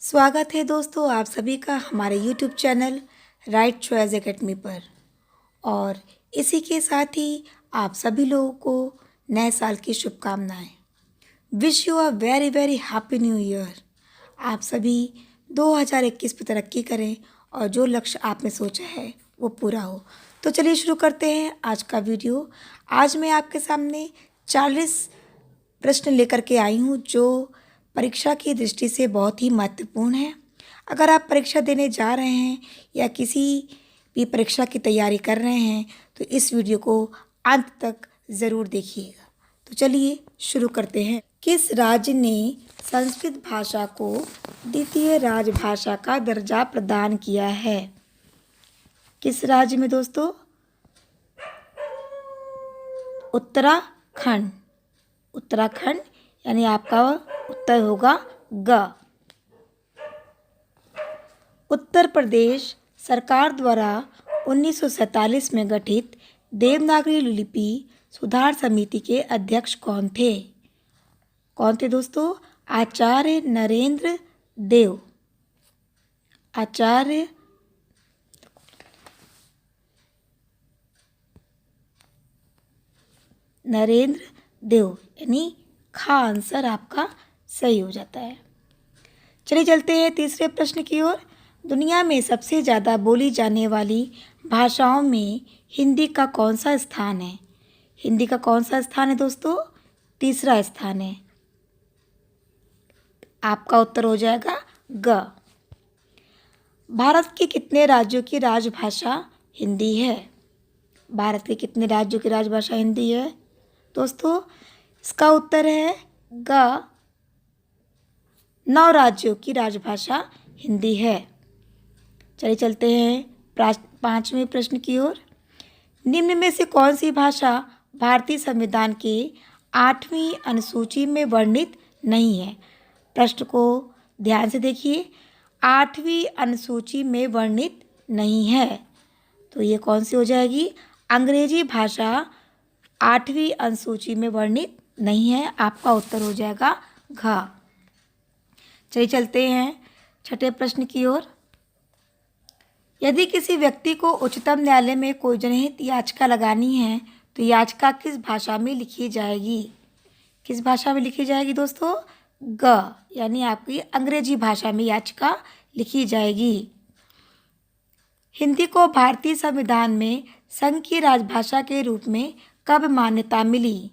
स्वागत है दोस्तों आप सभी का हमारे YouTube channel right choice academy पर। और इसी के साथ ही आप सभी लोगों को नए साल की शुभकामनाएं। Wish you a very very happy new year. आप सभी 2021 में तरक्की करें और जो लक्ष्य आपने सोचा है वो पूरा हो। तो चलिए शुरू करते हैं आज का वीडियो। आज मैं आपके सामने 40 प्रश्न लेकर के आई हूँ जो परीक्षा की दृष्टि से बहुत ही महत्वपूर्ण है। अगर आप परीक्षा देने जा रहे हैं या किसी भी परीक्षा की तैयारी कर रहे हैं तो इस वीडियो को अंत तक ज़रूर देखिएगा। तो चलिए शुरू करते हैं। किस राज्य ने संस्कृत भाषा को द्वितीय राजभाषा का दर्जा प्रदान किया है? किस राज्य में दोस्तों? उत्तराखंड। उत्तराखंड यानी आपका उत्तर होगा ग। उत्तर प्रदेश सरकार द्वारा 1947 में गठित देवनागरी लिपि सुधार समिति के अध्यक्ष कौन थे? कौन थे दोस्तों? आचार्य नरेंद्र देव। आचार्य नरेंद्र देव यानी खा आंसर आपका सही हो जाता है। चलिए चलते हैं तीसरे प्रश्न की ओर। दुनिया में सबसे ज़्यादा बोली जाने वाली भाषाओं में हिंदी का कौन सा स्थान है? हिंदी का कौन सा स्थान है दोस्तों? तीसरा स्थान है। आपका उत्तर हो जाएगा ग। भारत के कितने राज्यों की राजभाषा हिंदी है? भारत के कितने राज्यों की राजभाषा हिंदी है दोस्तों? इसका उत्तर है ग। 9 राज्यों की राजभाषा हिंदी है। चलिए चलते हैं 5वें प्रश्न की ओर। निम्न में से कौन सी भाषा भारतीय संविधान के 8वीं अनुसूची में वर्णित नहीं है? प्रश्न को ध्यान से देखिए। 8वीं अनुसूची में वर्णित नहीं है तो ये कौन सी हो जाएगी? अंग्रेजी भाषा 8वीं अनुसूची में वर्णित नहीं है। आपका उत्तर हो जाएगा घ। चलिए चलते हैं 6ठे प्रश्न की ओर। यदि किसी व्यक्ति को उच्चतम न्यायालय में कोई जनहित याचिका लगानी है तो याचिका किस भाषा में लिखी जाएगी? किस भाषा में लिखी जाएगी दोस्तों? ग यानी आपकी अंग्रेजी भाषा में याचिका लिखी जाएगी। हिंदी को भारतीय संविधान में संघ की राजभाषा के रूप में कब मान्यता मिली?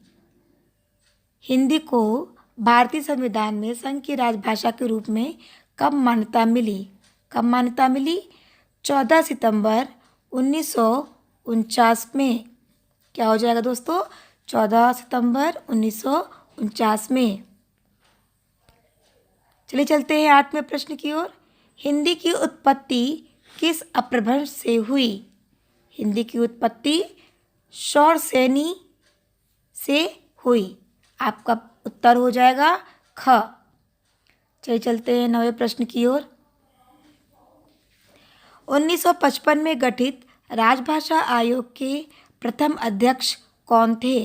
हिंदी को भारतीय संविधान में संघ की राजभाषा के रूप में कब मान्यता मिली? कब मान्यता मिली? 14 सितंबर 1949 में। क्या हो जाएगा दोस्तों? 14 सितंबर 1949 में। चलिए चलते हैं 8वें प्रश्न की ओर। हिंदी की उत्पत्ति किस अपभ्रंश से हुई? हिंदी की उत्पत्ति शौरसेनी से हुई। आपका उत्तर हो जाएगा ख। चलिए चलते हैं 9वें प्रश्न की ओर। 1955 में गठित राजभाषा आयोग के प्रथम अध्यक्ष कौन थे?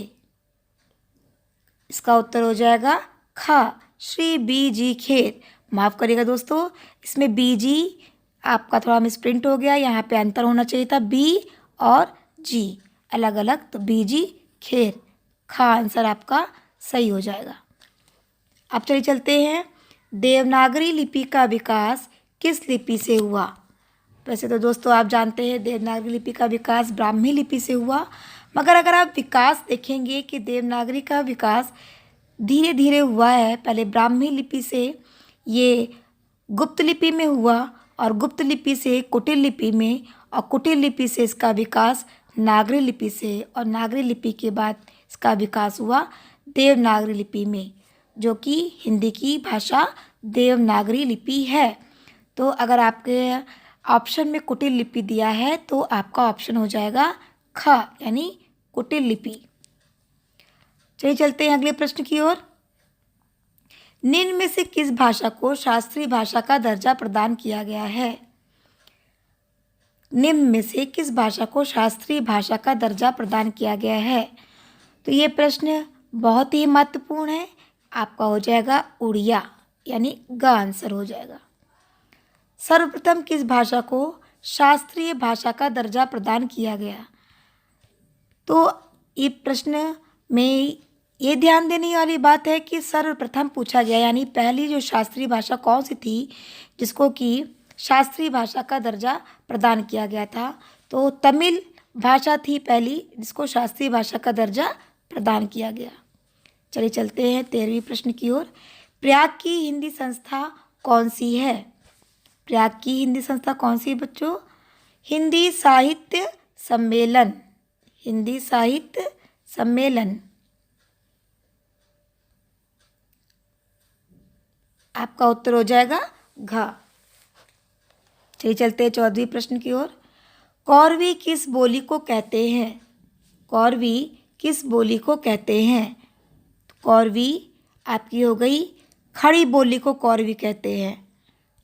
इसका उत्तर हो जाएगा ख। श्री B.G. खेर। माफ़ करिएगा दोस्तों, इसमें B.G. आपका थोड़ा मिसप्रिंट हो गया। यहाँ पे अंतर होना चाहिए था, B और G अलग अलग, तो B.G. खेर। ख आंसर आपका सही हो जाएगा। अब चलिए चलते हैं। देवनागरी लिपि का विकास किस लिपि से हुआ? वैसे तो दोस्तों आप जानते हैं देवनागरी लिपि का विकास ब्राह्मी लिपि से हुआ, मगर अगर आप विकास देखेंगे कि देवनागरी का विकास धीरे धीरे हुआ है। पहले ब्राह्मी लिपि से ये गुप्त लिपि में हुआ और गुप्त लिपि से कुटिल लिपि में, और कुटिल लिपि से इसका विकास नागरी लिपि से, और नागरी लिपि के बाद इसका विकास हुआ देवनागरी लिपि में, जो कि हिंदी की भाषा देवनागरी लिपि है। तो अगर आपके ऑप्शन में कुटिल लिपि दिया है तो आपका ऑप्शन हो जाएगा ख यानी कुटिल लिपि। चलिए चलते हैं अगले प्रश्न की ओर। निम्न में से किस भाषा को शास्त्रीय भाषा का दर्जा प्रदान किया गया है? निम्न में से किस भाषा को शास्त्रीय भाषा का दर्जा प्रदान किया गया है? तो ये प्रश्न बहुत ही महत्वपूर्ण है। आपका हो जाएगा उड़िया यानी ग आंसर हो जाएगा। सर्वप्रथम किस भाषा को शास्त्रीय भाषा का दर्जा प्रदान किया गया? तो ये प्रश्न में ये ध्यान देने वाली बात है कि सर्वप्रथम पूछा गया, यानी पहली जो शास्त्रीय भाषा कौन सी थी जिसको कि शास्त्रीय भाषा का दर्जा प्रदान किया गया था? तो तमिल भाषा थी पहली जिसको शास्त्रीय भाषा का दर्जा प्रदान किया गया। चलिए चलते हैं 13वीं प्रश्न की ओर। प्रयाग की हिंदी संस्था कौन सी है? प्रयाग की हिंदी संस्था कौन सी है बच्चों? हिंदी साहित्य सम्मेलन। हिंदी साहित्य सम्मेलन। आपका उत्तर हो जाएगा घ। चलिए चलते हैं 14वीं प्रश्न की ओर। कौरवी किस बोली को कहते हैं? कौरवी किस बोली को कहते हैं? कौरवी आपकी हो गई खड़ी बोली को कौरवी कहते हैं।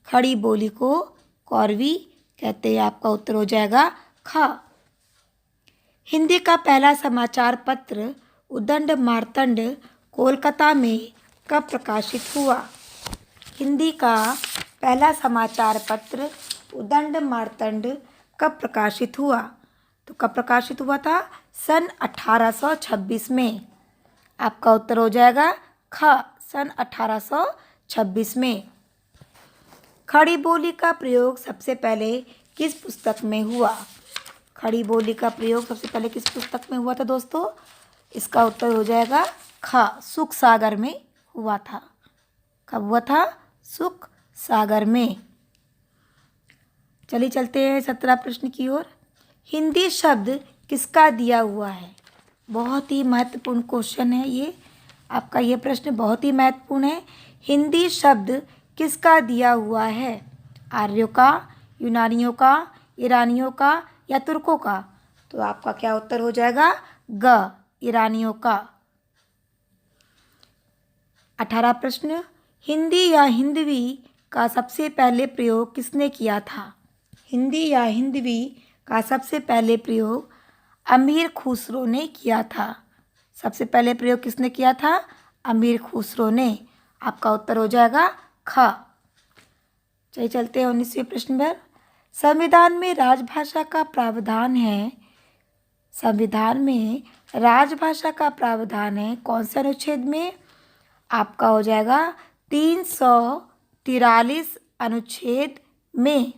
खड़ी बोली को कौरवी कहते हैं। आपका उत्तर हो जाएगा ख। हिंदी का पहला समाचार पत्र उदंड मार्तंड कोलकाता में कब प्रकाशित हुआ? हिंदी का पहला समाचार पत्र उदंड मार्तंड कब प्रकाशित हुआ? तो कब प्रकाशित हुआ था? सन 1826 में। आपका उत्तर हो जाएगा ख, सन 1826 में। खड़ी बोली का प्रयोग सबसे पहले किस पुस्तक में हुआ? खड़ी बोली का प्रयोग सबसे पहले किस पुस्तक में हुआ था दोस्तों? इसका उत्तर हो जाएगा ख, सुख सागर में हुआ था। कब हुआ था? सुख सागर में। चलिए चलते हैं 17 प्रश्न की ओर। हिंदी शब्द किसका दिया हुआ है? बहुत ही महत्वपूर्ण क्वेश्चन है ये। आपका ये प्रश्न बहुत ही महत्वपूर्ण है। हिंदी शब्द किसका दिया हुआ है? आर्यों का, यूनानियों का, ईरानियों का या तुर्कों का? तो आपका क्या उत्तर हो जाएगा? ग, ईरानियों का। 18 प्रश्न। हिंदी या हिंदवी का सबसे पहले प्रयोग किसने किया था? हिंदी या हिंदवी का सबसे पहले प्रयोग अमीर खुसरो ने किया था। सबसे पहले प्रयोग किसने किया था? अमीर खुसरो ने। आपका उत्तर हो जाएगा ख। चलिए चलते हैं 19वें प्रश्न पर। संविधान में राजभाषा का प्रावधान है। संविधान में राजभाषा का प्रावधान है कौन से अनुच्छेद में? आपका हो जाएगा 343 अनुच्छेद में।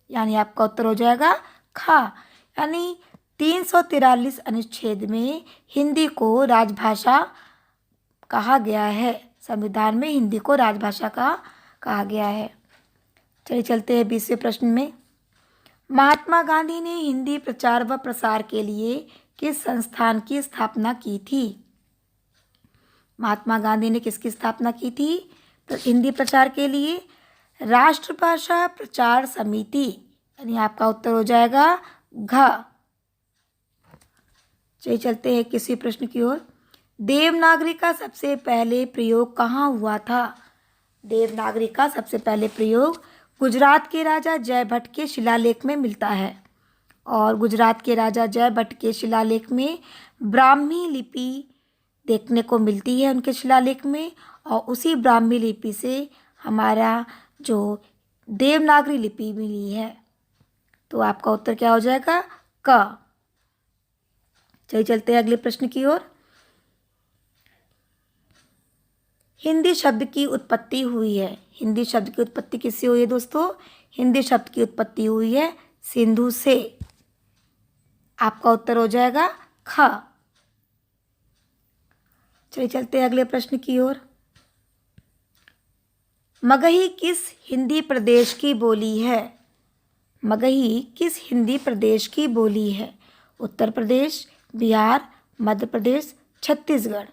यानी आपका उत्तर हो जाएगा ख। यानी 343 अनुच्छेद में हिंदी को राजभाषा कहा गया है। संविधान में हिंदी को राजभाषा का कहा गया है। चलिए चलते हैं 20वें प्रश्न में। महात्मा गांधी ने हिंदी प्रचार व प्रसार के लिए किस संस्थान की स्थापना की थी? महात्मा गांधी ने किसकी स्थापना की थी हिंदी प्रचार के लिए? राष्ट्रभाषा प्रचार समिति। यानी आपका उत्तर हो जाएगा घ। चलिए चलते हैं 21वें प्रश्न की ओर। देवनागरी का सबसे पहले प्रयोग कहाँ हुआ था? देवनागरी का सबसे पहले प्रयोग गुजरात के राजा जयभट्ट के शिलालेख में मिलता है। और गुजरात के राजा जयभट्ट के शिलालेख में ब्राह्मी लिपि देखने को मिलती है उनके शिलालेख में। और उसी ब्राह्मी लिपि से हमारा जो देवनागरी लिपि मिली है। तो आपका उत्तर क्या हो जाएगा? क। चलिए चलते हैं अगले प्रश्न की ओर। हिंदी शब्द की उत्पत्ति हुई है। हिंदी शब्द की उत्पत्ति किससे हुई है दोस्तों? हिंदी शब्द की उत्पत्ति हुई है सिंधु से। आपका उत्तर हो जाएगा ख। चलिए चलते हैं अगले प्रश्न की ओर। मगही किस हिंदी प्रदेश की बोली है? मगही किस हिंदी प्रदेश की बोली है? उत्तर प्रदेश, बिहार, मध्य प्रदेश, छत्तीसगढ़।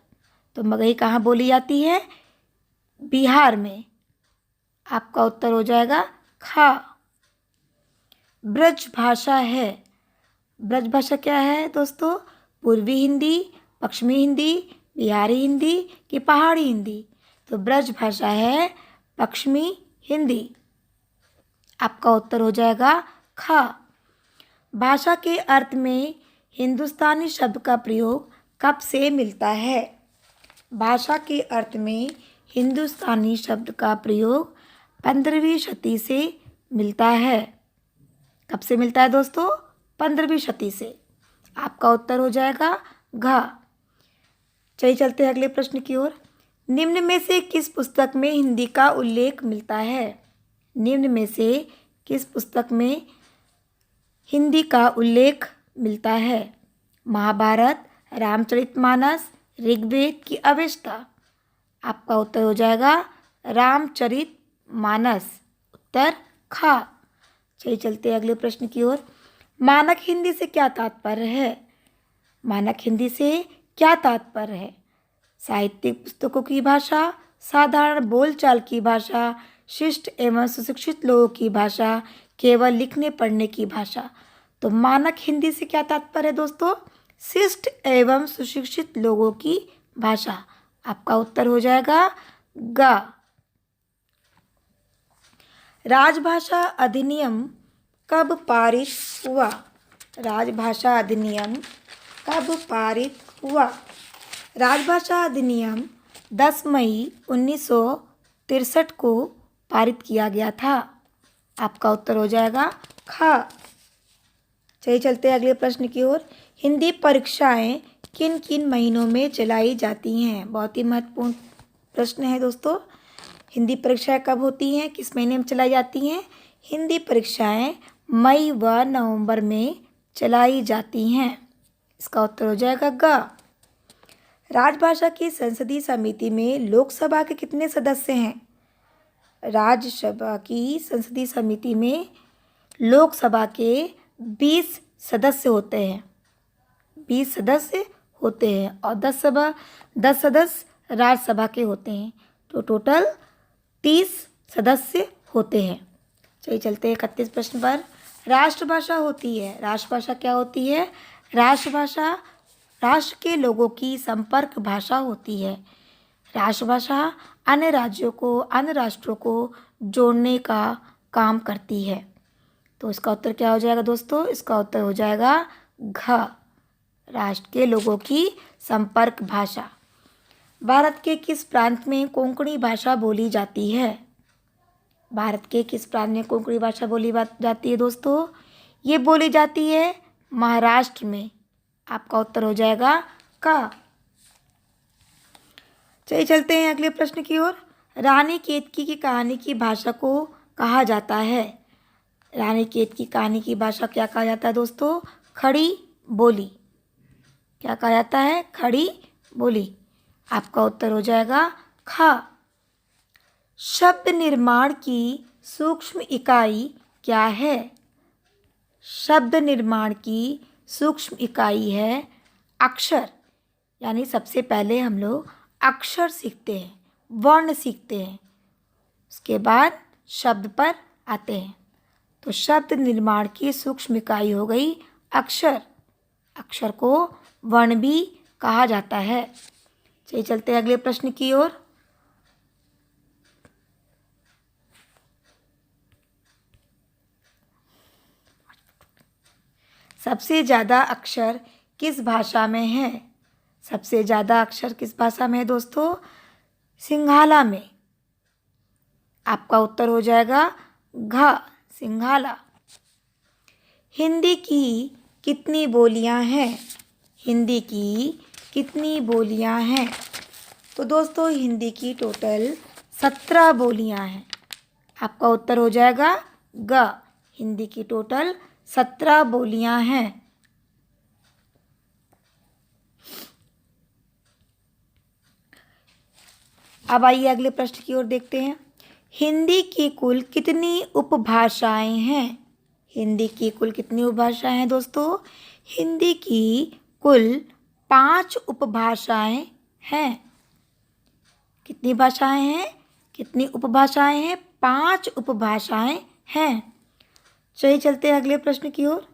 तो मगही कहाँ बोली जाती है? बिहार में। आपका उत्तर हो जाएगा ख। ब्रज भाषा है। ब्रज भाषा क्या है दोस्तों? पूर्वी हिंदी, पश्चिमी हिंदी, बिहारी हिंदी कि पहाड़ी हिंदी? तो ब्रज भाषा है पश्चिमी हिंदी। आपका उत्तर हो जाएगा ख। भाषा के अर्थ में हिंदुस्तानी शब्द का प्रयोग कब से मिलता है? भाषा के अर्थ में हिंदुस्तानी शब्द का प्रयोग 15वीं शती से मिलता है। कब से मिलता है दोस्तों? 15वीं शती से। आपका उत्तर हो जाएगा घ। चलिए चलते हैं अगले प्रश्न की ओर। निम्न में से किस पुस्तक में हिंदी का उल्लेख मिलता है? निम्न में से किस पुस्तक में हिंदी का उल्लेख मिलता है? महाभारत, रामचरितमानस, ऋग्वेद की अवेस्ता? आपका उत्तर हो जाएगा रामचरितमानस। उत्तर खा। चलिए चलते हैं अगले प्रश्न की ओर। मानक हिंदी से क्या तात्पर्य है? मानक हिंदी से क्या तात्पर्य है? साहित्यिक पुस्तकों की भाषा, साधारण बोलचाल की भाषा, शिष्ट एवं सुशिक्षित लोगों की भाषा, केवल लिखने पढ़ने की भाषा? तो मानक हिंदी से क्या तात्पर्य है दोस्तों? शिष्ट एवं सुशिक्षित लोगों की भाषा। आपका उत्तर हो जाएगा ग। राजभाषा अधिनियम कब पारित हुआ? राजभाषा अधिनियम कब पारित हुआ? राजभाषा अधिनियम 10 मई 1963 को पारित किया गया था। आपका उत्तर हो जाएगा खा। चलिए चलते हैं अगले प्रश्न की ओर। हिंदी परीक्षाएं किन किन महीनों में चलाई जाती हैं? बहुत ही महत्वपूर्ण प्रश्न है दोस्तों। हिंदी परीक्षाएं कब होती हैं, किस महीने में चलाई जाती हैं? हिंदी परीक्षाएं मई व नवंबर में चलाई जाती हैं। इसका उत्तर हो जाएगा ग। राजभाषा की संसदीय समिति में लोकसभा के कितने सदस्य हैं? राज्यसभा की संसदीय समिति में लोकसभा के 20 सदस्य होते हैं। 20 सदस्य होते हैं और 10 सदस्य राज्यसभा के होते हैं। तो टोटल 30 सदस्य होते हैं। चलिए चलते हैं 31 प्रश्न पर। राष्ट्रभाषा होती है। राष्ट्रभाषा क्या होती है? राष्ट्रभाषा राष्ट्र के लोगों की संपर्क भाषा होती है। राष्ट्रभाषा अन्य राज्यों को, अन्य राष्ट्रों को जोड़ने का काम करती है। तो इसका उत्तर क्या हो जाएगा दोस्तों? इसका उत्तर हो जाएगा घ। राष्ट्र के लोगों की संपर्क भाषा। भारत के किस प्रांत में कोंकणी भाषा बोली जाती है? भारत के किस प्रांत में कोंकणी भाषा बोली जाती है दोस्तों? ये बोली जाती है महाराष्ट्र में। आपका उत्तर हो जाएगा का। चलिए चलते हैं अगले प्रश्न की ओर। रानी केतकी की कहानी की भाषा को कहा जाता है। रानी केतकी की कहानी की भाषा क्या कहा जाता है दोस्तों? खड़ी बोली। क्या कहा जाता है? खड़ी बोली। आपका उत्तर हो जाएगा खा। शब्द निर्माण की सूक्ष्म इकाई क्या है? शब्द निर्माण की सूक्ष्म इकाई है अक्षर। यानी सबसे पहले हम लोग अक्षर सीखते हैं, वर्ण सीखते हैं, उसके बाद शब्द पर आते हैं। तो शब्द निर्माण की सूक्ष्म इकाई हो गई अक्षर। अक्षर को वर्ण भी कहा जाता है। चलिए चलते हैं अगले प्रश्न की ओर। सबसे ज़्यादा अक्षर किस भाषा में है? सबसे ज़्यादा अक्षर किस भाषा में है दोस्तों? सिंघाला में। आपका उत्तर हो जाएगा घ, सिंघाला। हिंदी की कितनी बोलियां हैं? हिंदी की कितनी बोलियां हैं? तो दोस्तों हिंदी की टोटल 17 बोलियां हैं। आपका उत्तर हो जाएगा ग। हिंदी की टोटल 17 बोलियां हैं। अब आइए अगले प्रश्न की ओर देखते हैं। हिंदी की कुल कितनी उपभाषाएं हैं? हिंदी की कुल कितनी उपभाषाएं हैं दोस्तों? हिंदी की कुल 5 उपभाषाएं हैं। कितनी भाषाएं हैं? कितनी उपभाषाएं हैं? 5 उपभाषाएं हैं। चलिए चलते हैं अगले प्रश्न की ओर।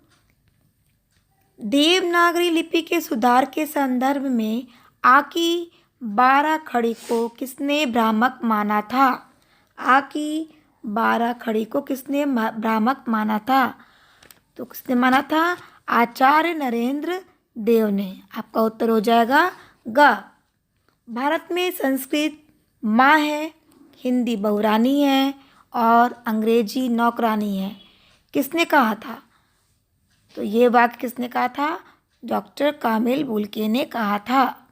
देवनागरी लिपि के सुधार के संदर्भ में आ की 12 खड़ी को किसने भ्रामक माना था? आ की 12 खड़ी को किसने भ्रामक माना था? तो किसने माना था? आचार्य नरेंद्र देव ने। आपका उत्तर हो जाएगा ग। भारत में संस्कृत माँ है, हिंदी बहुरानी है और अंग्रेजी नौकरानी है, किसने कहा था? तो ये वाक्य किसने कहा था? डॉक्टर कामिल बुल्के ने कहा था।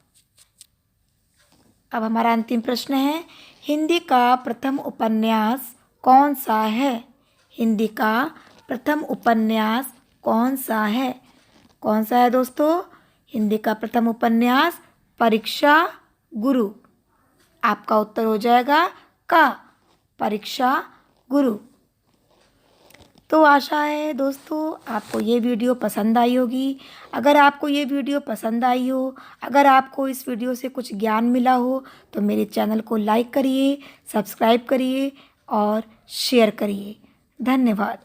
अब हमारा अंतिम प्रश्न है, हिंदी का प्रथम उपन्यास कौन सा है? हिंदी का प्रथम उपन्यास कौन सा है? कौन सा है दोस्तों? हिंदी का प्रथम उपन्यास परीक्षा गुरु। आपका उत्तर हो जाएगा का, परीक्षा गुरु। तो आशा है दोस्तों आपको ये वीडियो पसंद आई होगी। अगर आपको ये वीडियो पसंद आई हो, अगर आपको इस वीडियो से कुछ ज्ञान मिला हो, तो मेरे चैनल को लाइक करिए, सब्सक्राइब करिए और शेयर करिए। धन्यवाद।